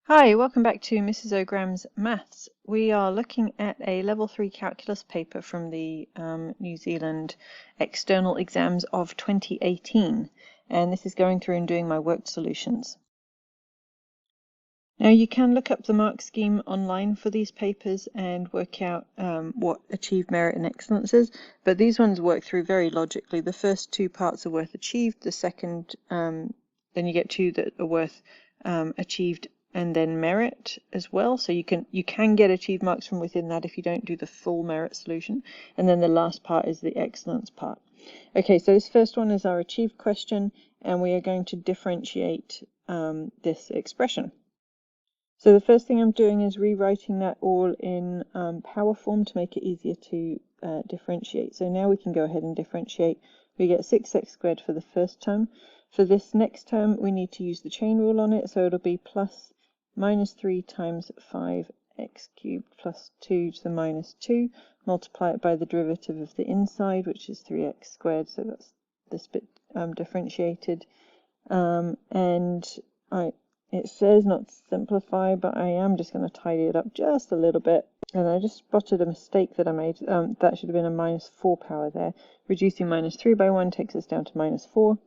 Hi, welcome back to Mrs. O'Graham's Maths. We are looking at a Level 3 Calculus paper from the New Zealand external exams of 2018, and this is going through and doing my worked solutions. Now you can look up the mark scheme online for these papers and work out what achieved merit and excellence is, but these ones work through very logically. The first two parts are worth achieved, the second, then you get two that are worth achieved and then merit as well. So you can get achieved marks from within that if you don't do the full merit solution. And then the last part is the excellence part. Okay, so this first one is our achieved question, and we are going to differentiate this expression. So the first thing I'm doing is rewriting that all in power form to make it easier to differentiate. So now we can go ahead and differentiate. We get 6x squared for the first term. For this next term, we need to use the chain rule on it, so it'll be plus minus 3 times 5x cubed plus 2 to the minus 2. Multiply it by the derivative of the inside, which is 3x squared, so that's this bit differentiated. It says not to simplify, but I am just going to tidy it up just a little bit. And I just spotted a mistake that I made. That should have been a minus 4 power there. Reducing minus 3 by 1 takes us down to minus 4.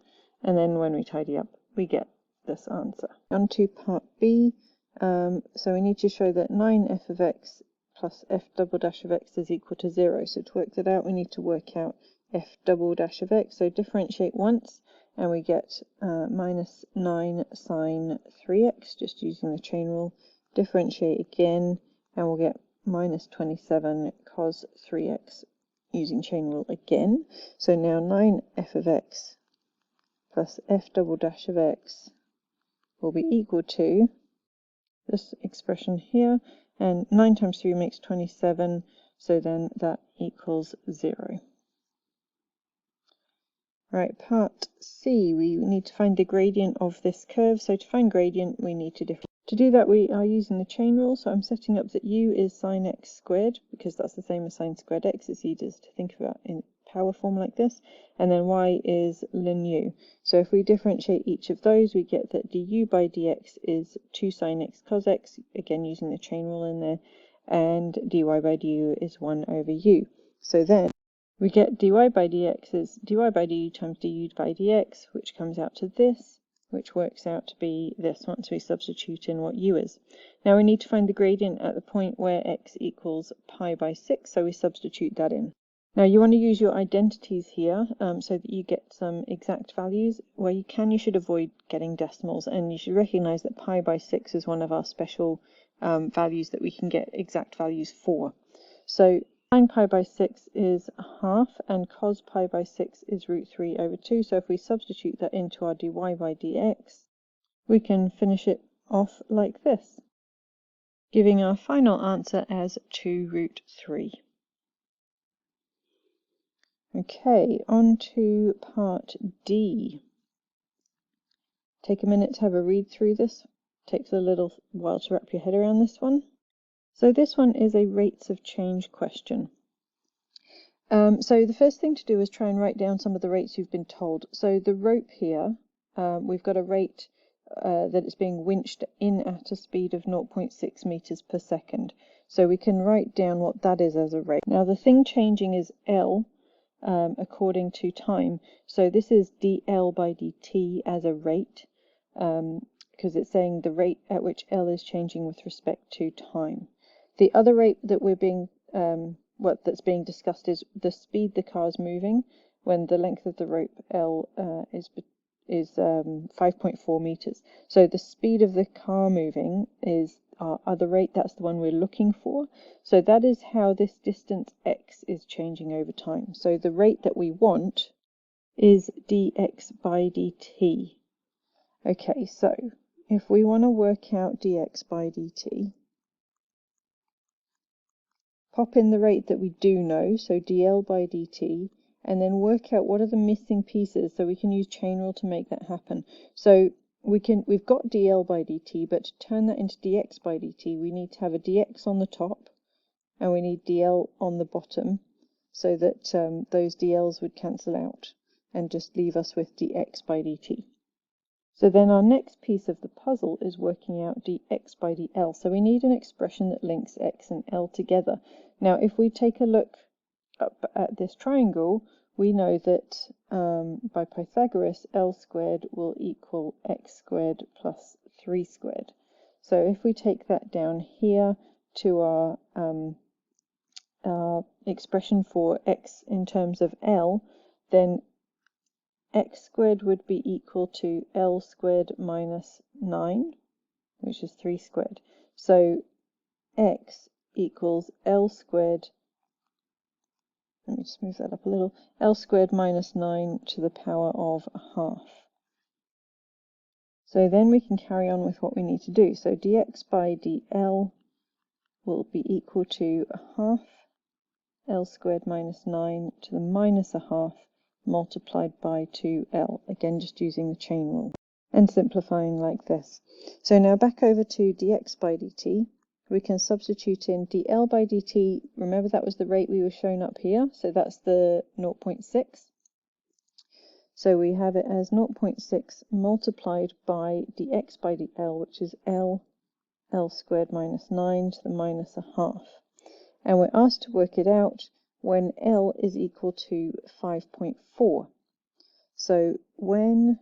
And then when we tidy up, we get this answer. On to part B. So we need to show that 9f of x plus f double dash of x is equal to 0. So to work that out, we need to work out f double dash of x. So differentiate once, and we get minus 9 sine 3x, just using the chain rule. Differentiate again, and we'll get minus 27 cos 3x, using chain rule again. So now 9f of x plus f double dash of x will be equal to this expression here, and 9 times 3 makes 27, so then that equals 0. Right, part C, we need to find the gradient of this curve. So to find gradient, we need to differentiate. To do that, we are using the chain rule. So I'm setting up that u is sine x squared, because that's the same as sine squared x. It's easier to think about in power form like this. And then y is ln u. So if we differentiate each of those, we get that du by dx is 2 sine x cos x, again using the chain rule in there, and dy by du is 1 over u. So then we get dy by dx is dy by du times du by dx, which comes out to this, which works out to be this once we substitute in what u is. Now we need to find the gradient at the point where x equals pi by 6, so we substitute that in. Now you want to use your identities here so that you get some exact values. Where you can, you should avoid getting decimals, and you should recognize that pi by 6 is one of our special values that we can get exact values for. So sine pi by 6 is half, and cos pi by 6 is root 3 over 2. So if we substitute that into our dy by dx, we can finish it off like this, giving our final answer as 2 root 3. Okay, on to part D. Take a minute to have a read through this. Takes a little while to wrap your head around this one. So this one is a rates of change question. So the first thing to do is try and write down some of the rates you've been told. So the rope here, we've got a rate that it's being winched in at a speed of 0.6 meters per second. So we can write down what that is as a rate. Now the thing changing is L according to time. So this is dL by dt as a rate, because it's saying the rate at which L is changing with respect to time. The other rate that we're being that's being discussed is the speed the car is moving when the length of the rope L is 5.4 meters. So the speed of the car moving is our other rate. That's the one we're looking for. So that is how this distance x is changing over time. So the rate that we want is dx by dt. Okay, so if we want to work out dx by dt, pop in the rate that we do know, so dl by dt, and then work out what are the missing pieces, so we can use chain rule to make that happen. So we've got dl by dt, but to turn that into dx by dt, we need to have a dx on the top, and we need dl on the bottom, so that those dl's would cancel out and just leave us with dx by dt. So then our next piece of the puzzle is working out dx by dl. So we need an expression that links x and l together. Now, if we take a look up at this triangle, we know that by Pythagoras, L squared will equal x squared plus 3 squared. So if we take that down here to our expression for x in terms of L, then x squared would be equal to L squared minus 9, which is 3 squared. So x equals L squared, let me just move that up a little, L squared minus 9 to the power of a half. So then we can carry on with what we need to do. So dx by dl will be equal to a half L squared minus 9 to the minus a half multiplied by 2L, again just using the chain rule and simplifying like this. So now back over to dx by dt, we can substitute in dl by dt. Remember that was the rate we were shown up here, so that's the 0.6. So we have it as 0.6 multiplied by dx by dl, which is L squared minus 9 to the minus a half. And we're asked to work it out when L is equal to 5.4. So when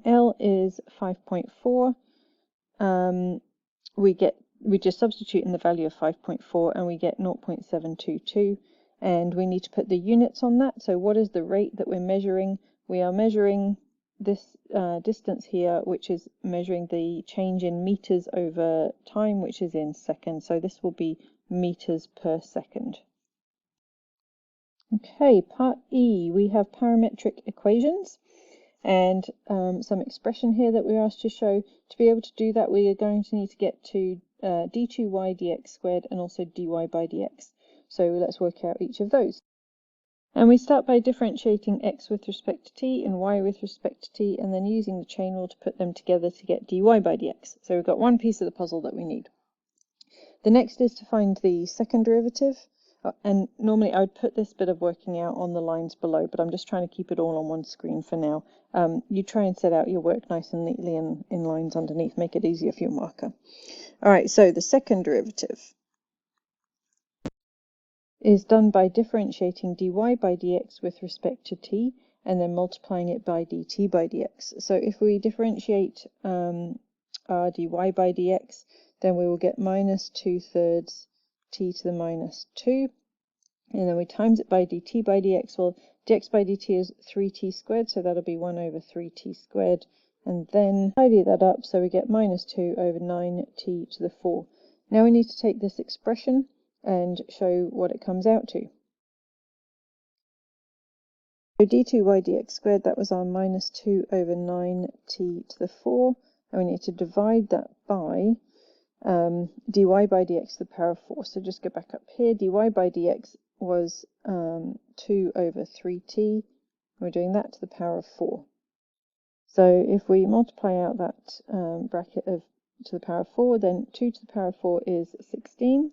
L is 5.4, we just substitute in the value of 5.4 and we get 0.722, and we need to put the units on that. So what is the rate that we're measuring? We are measuring this distance here, which is measuring the change in meters over time, which is in seconds. So this will be meters per second. Okay, part E, we have parametric equations and some expression here that we're asked to show. To be able to do that, we are going to need to get to d2y dx squared and also dy by dx. So let's work out each of those. And we start by differentiating x with respect to t and y with respect to t, and then using the chain rule to put them together to get dy by dx. So we've got one piece of the puzzle that we need. The next is to find the second derivative, and normally I would put this bit of working out on the lines below, but I'm just trying to keep it all on one screen for now. You try and set out your work nice and neatly in lines underneath, make it easier for your marker. Alright, so the second derivative is done by differentiating dy by dx with respect to t and then multiplying it by dt by dx. So if we differentiate our dy by dx, then we will get minus 2/3 t to the minus 2, and then we times it by dt by dx. Well, dx by dt is 3t squared, so that'll be 1 over 3t squared, and then tidy that up, so we get minus 2 over 9t to the 4. Now we need to take this expression and show what it comes out to. So d2y dx squared, that was our minus 2 over 9t to the 4, and we need to divide that by dy by dx to the power of 4. So just go back up here, dy by dx was 2 over 3t, we're doing that to the power of 4. So if we multiply out that bracket of to the power of 4, then 2 to the power of 4 is 16,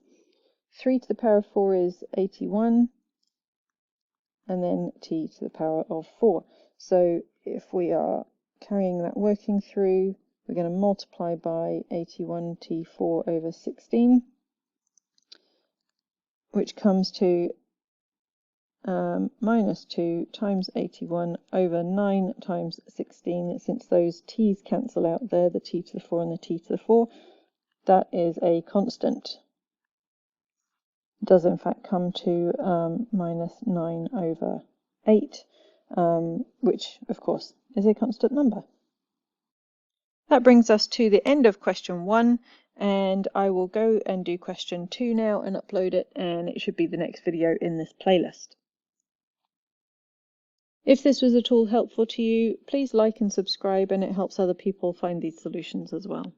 3 to the power of 4 is 81, and then t to the power of 4. So if we are carrying that working through, we're going to multiply by 81t4 over 16, which comes to minus 2 times 81 over 9 times 16. Since those t's cancel out there, the t to the 4 and the t to the 4, that is a constant. It does in fact come to minus 9 over 8, which of course is a constant number. That brings us to the end of question 1, and I will go and do question 2 now and upload it, and it should be the next video in this playlist. If this was at all helpful to you, please like and subscribe, and it helps other people find these solutions as well.